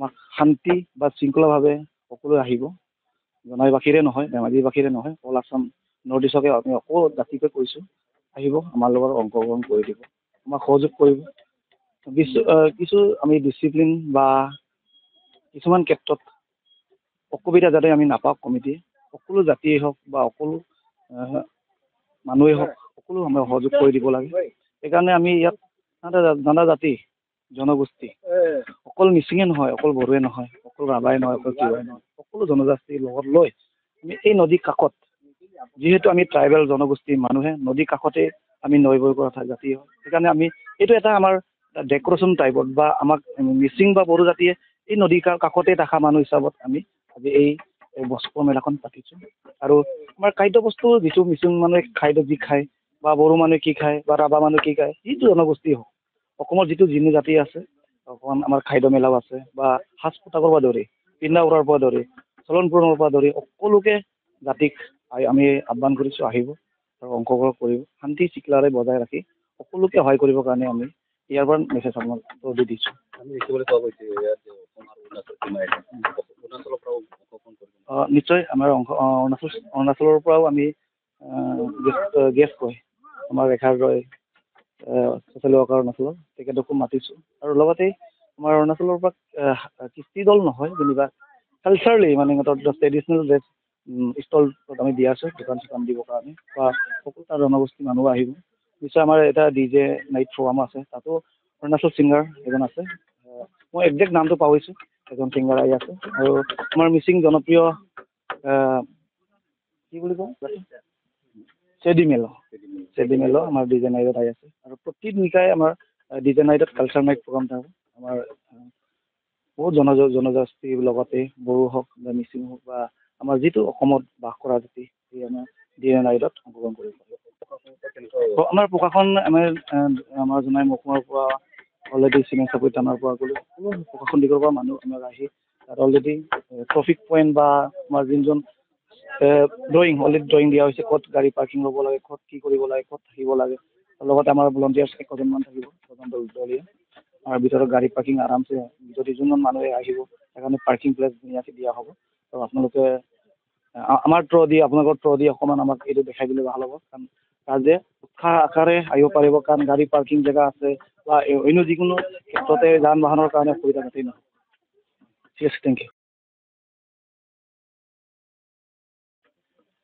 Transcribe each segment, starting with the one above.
আমাক শান্তি বা শৃংখলাভাৱে সকলোৱে আহিব। জনাইবাসীৰে নহয়, ধেমাজিবাসীৰে নহয়, অল আছাম নৰ্থ ইষ্টকে আমি সকলো জাতিকে কৈছোঁ, আহিব আমাৰ লগত অংশগ্ৰহণ কৰি দিব, আমাক সহযোগ কৰিব। কিছু আমি ডিচিপ্লিন বা কিছুমান ক্ষেত্ৰত অসুবিধা যাতে আমি নাপাওঁ, কমিটিয়ে সকলো জাতিয়েই হওক বা সকলো মানুহেই হওক, সকলো আমি সহযোগ কৰি দিব লাগে। সেইকাৰণে আমি ইয়াত নানা জাতি জনগোষ্ঠী, অকল মিচিঙে নহয়, অকল বড়োৱে নহয়, অকল ৰাভাই নহয়, অকল তিৱাই নহয়, সকলো জনজাতিৰ লগত লৈ আমি এই নদীৰ কাষত, যিহেতু আমি ট্ৰাইবেল জনগোষ্ঠীৰ মানুহে নদীৰ কাষতে আমি নৈ বৈ কৰা জাতি হয়, সেইকাৰণে আমি এইটো এটা আমাৰ ডেক'ৰেশ্যন টাইপত বা আমাক মিচিং বা বড়ো জাতিয়ে এই নদীৰ কাষতে থকা মানুহ হিচাপত আমি আজি এই বস্ত্ৰ মেলাখন পাতিছোঁ। আৰু আমাৰ খাদ্য বস্তু যিটো মিচিং মানুহে খাদ্য যি খায় বা বড়ো মানুহে কি খায় বা ৰাভা মানুহে কি খায়, যিটো জনগোষ্ঠী হওক, অসমৰ যিটো জাতি আছে, অকণমান আমাৰ খাদ্য মেলাও আছে বা সাজ পোছাকৰ পৰা ধৰি, পিন্ধা উৰাৰ পৰা ধৰি, চলন ফুৰণৰ পৰা ধৰি সকলোকে জাতিক আমি আহ্বান কৰিছোঁ, আহিব আৰু অংশগ্ৰহণ কৰিব, শান্তি শৃংখলাৰে বজাই ৰাখি সকলোকে সহায় কৰিবৰ কাৰণে আমি ইয়াৰ পৰা মেছেজ আপোনাক দি দিছোঁ। আমি দেখিবলৈ পোৱা গৈছে ইয়াত নিশ্চয় আমাৰ অৰুণাচলৰ পৰাও আমি গেষ্ট কয় আমাৰ ৰেখাৰ ৰয় ছ'চিয়েল ৱৰ্কাৰ অৰুণাচলৰ, তেখেতকো মাতিছোঁ। আৰু লগতে আমাৰ অৰুণাচলৰ পৰা কৃষ্টি দল নহয় যেনিবা কালচাৰেলি মানে সিহঁতৰ ট্ৰেডিশ্যনেল ড্ৰেছ ষ্টলত আমি দি আছোঁ, দোকান চোকান দিবৰ কাৰণে বা সকলো তাৰ জনগোষ্ঠীৰ মানুহ আহিব। নিশ্চয় আমাৰ এটা DJ নাইট প্ৰগ্ৰাম আছে, তাতো অৰুণাচল ছিংগাৰ এজন আছে, মই একজেক্ট নামটো পাহৰিছোঁ, এজন ছিংগাৰ আহি আছে। আৰু আমাৰ মিচিং জনপ্ৰিয় কি বুলি কওঁ চেডি মেলো আমাৰ DJ নাইটত আহি আছে। আৰু প্ৰতি নিশাই আমাৰ DJ নাইটত কালচাৰ নাইট প্ৰগ্ৰাম থাকোঁ। আমাৰ বহুত জনজাতিৰ লগতে বড়ো হওক বা মিচিং হওক বা আমাৰ যিটো অসমত বাস কৰা জাতি, সেই আমাৰ DJ নাইটত অংশগ্ৰহণ কৰিব। আমাৰ প্ৰশাসন আমাৰ জোনাই মহকুমাৰ পৰা অলৰেডি চিমেণ্ট চাপৰি থানাৰ পৰা গ'লো, সকলো প্ৰশাসন দিশৰ পৰা মানুহ আমাৰ আহি তাত অলৰেডি ট্ৰেফিক পইণ্ট বা আমাৰ যোনজন ড্ৰয়িং দিয়া হৈছে, ক'ত গাড়ী পাৰ্কিং ল'ব লাগে, ক'ত কি কৰিব লাগে, ক'ত থাকিব লাগে, লগতে আমাৰ ভলণ্টিয়াৰ্ছ 1,000মান থাকিব, 1,000 দলীয়। আৰু ভিতৰত গাড়ী পাৰ্কিং আৰামছে, যদি যোনজন মানুহে আহিব সেইকাৰণে পাৰ্কিং প্লেচ ধুনীয়াকৈ দিয়া হ'ব। আৰু আপোনালোকে আমাৰ আপোনালোকৰ দি অকণমান আমাক এইটো দেখাই দিলে ভাল হ'ব, কাৰণ ৰাইজে উৎসাহ আকাৰে আহিব পাৰিব, কাৰণ গাড়ী পাৰ্কিং জেগা আছে বা অন্য যিকোনো ক্ষেত্ৰতে যান বাহনৰ কাৰণে অসুবিধা যাতে নহয়। ঠিক আছে, থেংক ইউ।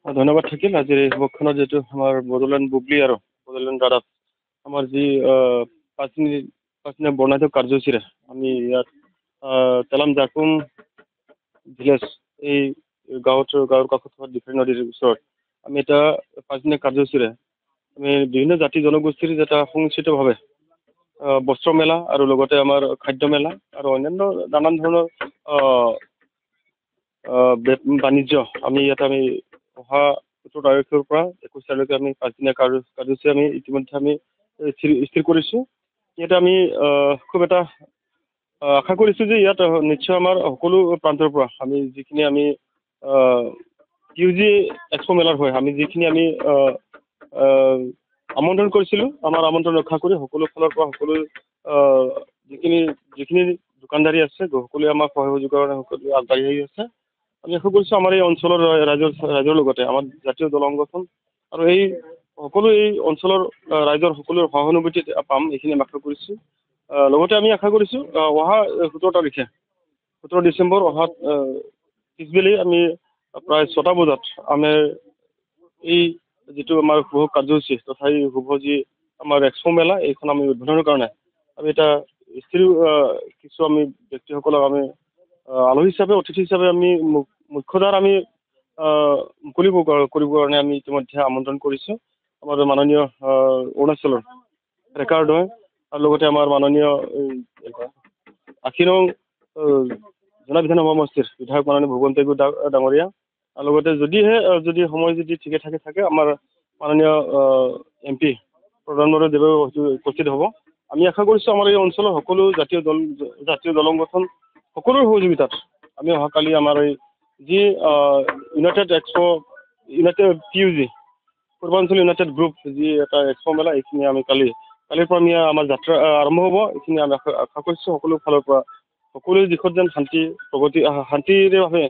ধন্যবাদ থাকিল। আজিৰ এই সভাখনত যিহেতু আমাৰ বড়োলেণ্ড বুবলি আৰু বড়োলেণ্ড ৰাদাব আমাৰ যি পাঁচদিনীয়া বৰ্ণাঢ্য কাৰ্যসূচীৰে আমি ইয়াত তেলাম জাকুম ভিলেজ এই গাঁৱৰ কাষত থকা দিখৰি নদীৰ ওচৰত আমি এটা 5দিনীয়া কাৰ্যসূচীৰে আমি বিভিন্ন জাতি জনগোষ্ঠীৰ এটা সংমিশ্ৰিতভাৱে বস্ত্ৰ মেলা আৰু লগতে আমাৰ খাদ্য মেলা আৰু অন্যান্য নানান ধৰণৰ বাণিজ্য আমি ইয়াত আমি অহা 17 তাৰিখৰ পৰা 21 তাৰিখলৈকে আমি 5দিনীয়া কাৰ্যসূচী আমি ইতিমধ্যে আমি স্থিৰ কৰিছোঁ। ইয়াতে আমি খুব এটা আশা কৰিছোঁ যে ইয়াত নিশ্চয় আমাৰ সকলো প্ৰান্তৰ পৰা আমি যিখিনি আমি PUG এক্সপ' মেলাৰ হয় আমি যিখিনি আমি আমন্ত্ৰণ কৰিছিলোঁ, আমাৰ আমন্ত্ৰণ ৰক্ষা কৰি সকলো ফালৰ পৰা সকলো যিখিনি দোকানদাৰী আছে সকলোৱে আমাক সহায় সহযোগৰ কাৰণে সকলোৱে আগবাঢ়ি আহি আছে। আমি আশা কৰিছোঁ আমাৰ এই অঞ্চলৰ ৰাইজৰ লগতে আমাৰ জাতীয় দল সংগঠন আৰু এই সকলো এই অঞ্চলৰ ৰাইজৰ সকলো সহানুভূতি পাম, এইখিনি আমি আশা কৰিছোঁ। লগতে আমি আশা কৰিছোঁ অহা 17 তাৰিখে 17 ডিচেম্বৰ অহা পিছবেলি আমি প্ৰায় 6টা বজাত আমি এই যিটো আমাৰ শুভ কাৰ্যসূচী তথা শুভ যি আমাৰ এক্সপ' মেলা এইখন আমি উদ্বোধনৰ কাৰণে আমি এটা কিছু আমি ব্যক্তিসকলক আমি আলহী হিচাপে অতিথি হিচাপে আমি মুখ্যধাৰ আমি মুকলি কৰিবৰ কাৰণে আমি ইতিমধ্যে আমন্ত্ৰণ কৰিছোঁ আমাৰ মাননীয় অৰুণাচলৰ ৰেকাৰ্ড হয় আৰু লগতে আমাৰ মাননীয় 80 নং জোনাই বিধানসভা সমষ্টিৰ বিধায়ক মাননীয় ভূৱন পেগু ডাঙৰীয়া আৰু লগতে যদি সময় যদি ঠিকে থাকে আমাৰ মাননীয় MP প্ৰধানমন্ত্ৰী দেৱে উপস্থিত হ'ব। আমি আশা কৰিছোঁ আমাৰ এই অঞ্চলৰ সকলো জাতীয় দল সংগঠন সকলোৰে সহযোগিতাত আমি অহাকালি আমাৰ এই যি ইউনাইটেড PUG পূৰ্বাঞ্চল ইউনাইটেড গ্ৰুপ যি এটা এক্সপ' মেলা এইখিনি আমি কালিৰ পৰা আমি আমাৰ যাত্ৰা আৰম্ভ হ'ব। এইখিনি আমি আশা কৰিছোঁ সকলো ফালৰ পৰা সকলো দিশত যেন শান্তিৰে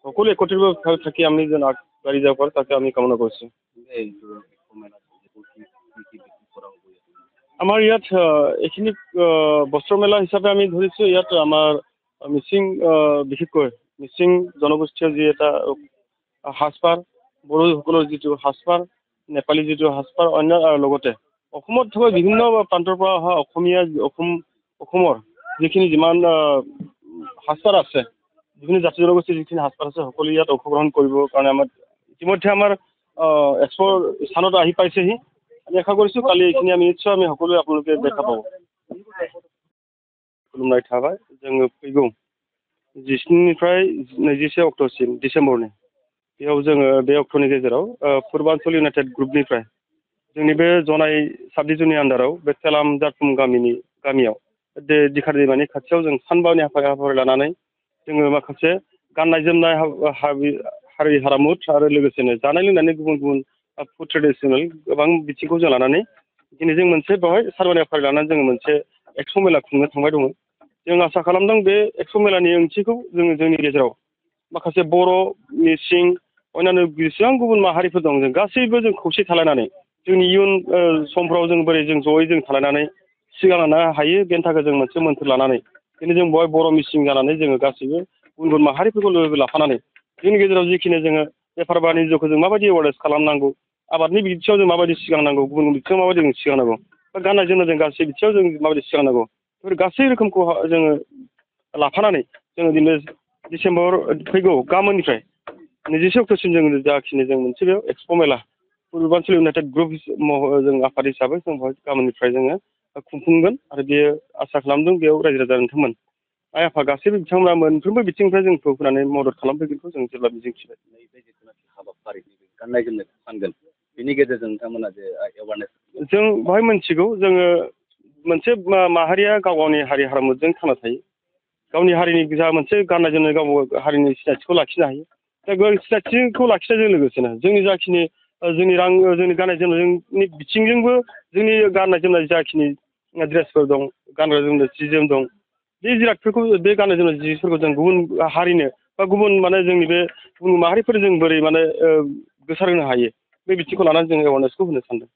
সকলো একত্ৰিতভাৱে থাকি আমি যেন আগবাঢ়ি যাব পাৰোঁ তাকে আমি কামনা কৰিছোঁ। আমাৰ ইয়াত এইখিনি বস্ত্ৰ মেলা হিচাপে আমি ধৰিছোঁ ইয়াত আমাৰ মিচিং বিশেষকৈ মিচিং জনগোষ্ঠীয় যি এটা সাজপাৰ, বড়োসকলৰ যিটো সাজপাৰ, নেপালী যিটো সাজপাৰ, অন্য লগতে অসমত থকা বিভিন্ন প্ৰান্তৰ পৰা অহা অসমৰ যিখিনি যিমান সাজপাৰ আছে, যিখিনি জাতি জনগোষ্ঠীৰ যিখিনি সাজপাৰ আছে সকলো ইয়াত অংশগ্ৰহণ কৰিবৰ কাৰণে আমাৰ ইতিমধ্যে আমাৰ এক্সপ'ৰ স্থানত আহি পাইছেহি। আমি আশা কৰিছোঁ কালি এইখিনি আমি নিশ্চয় আমি সকলোৱে আপোনালোকে দেখা পাব। खुलुमनाय थाबाय। जोङो फैगौ 17निफ्राय 21 अक्ट'सिम डिसेम्बरनि बेयाव जोङो बे अक्ट'नि गेजेराव पुर्बान्चल इउनाइटेड ग्रुपनिफ्राय जोंनि बे जनाय साबडिभिजननि आन्दाराव बे तेलाम जारफुं गामियाव दिखार दैमानि खाथियाव जों सानबानि हाबाफारि लानानै जोङो माखासे गाननाय जोमनाय हारि हारिमु आरो लोगोसेनो जानाय लोंनायनि गुबुन गुबुन फुड ट्रेडिसनेल गोबां बिथिंखौ जों लानानै दिनै जों मोनसे बेवहाय सानबानि हाबाफारि लानानै जोङो मोनसे एक्सप' मेला खुंनो थांबाय दङ। जों आसा खालामदों बे एक्सप' मेलानि ओंथिखौ जोङो जोंनि गेजेराव माखासे बर', मिसिं, अन्यान्य जेसेबां गुबुन माहारिफोर दं जों गासैबो जों खौसे थालायनानै जोंनि इयुन समफ्राव जों बोरै जों जयै जों थालायनानै सिगांलांनो हायो बेनि थाखाय जों मोनसे मोन्थोर लानानै दिनै जों बेवहाय बर' मिसिं जानानै जोङो गासैबो गुबुन गुबुन माहारिफोरखौ लोगो लाफानानै जोंनि गेजेराव जिखिनि जोङो बेफार बानिज्यखौ जों माबायदि एवारनेस खालामनांगौ, आबादनि बिथिङाव जों माबायदि सिगांनांगौ, गुबुन गुबुन बिथिङाव माबायदि जों सिगांनांगौ, बा गाननाय जोमनाय जों गासै बिथिङाव जों माबायदि सिगांनांगौ, बेफोर गासै रोखोमखौ जोङो लाफानानै जोङो दिनै डिसेम्बर फैगौ गाबोननिफ्राय 21 अक्ट'सिम जों जाखिनि जों मोनसे बेयाव एक्सप' मेला पुर्बान्चल इउनाइटेड ग्रुप जों आफाद हिसाबै जों बेवहाय गाबोननिफ्राय जोङो खुंफुंगोन आरो बेयो आसा खालामदों बेयाव रायजो राजा नोंथांमोन आइ आफा गासैबो बिथांमोना मोनफ्रोमबो बिथिंनिफ्राय जोंखौ होनानै मदद खालामफैगोनखौ जों जेब्ला मिजिंथिबाय। हाबाफारि गाननाय जोमनाय फानगोन बेनि गेजेरजों नोंथांमोना जे एवारनेस जों बेवहाय मोनथिगौ जोङो मोनसे माहारिया गाव गावनि हारि हारिमुजों थांना थायो, गावनि हारिनि जा मोनसे गाननाय जोमनाय गाव हारिनि सिनायथिखौ लाखिनो हायो। दा बे सिनायथिखौ लाखिनायजों लोगोसेनो जोंनि जाखिनि जोंनि जोंनि गाननाय जोमनायनि बिथिंजोंबो जोंनि गाननाय जोमनाय जाखिनि ड्रेसफोर दं, गानग्रा जोमग्रा जि जोम दं, बे जिरादफोरखौ बे गाननाय जोमनाय जिफोरखौ जों गुबुन हारिनो बा गुबुन जोंनि बे गुबुन माहारिफोर जों बोरै गोसार होनो हायो बे बिथिंखौ लानानै जों एवारनेसखौ होनो सानदों।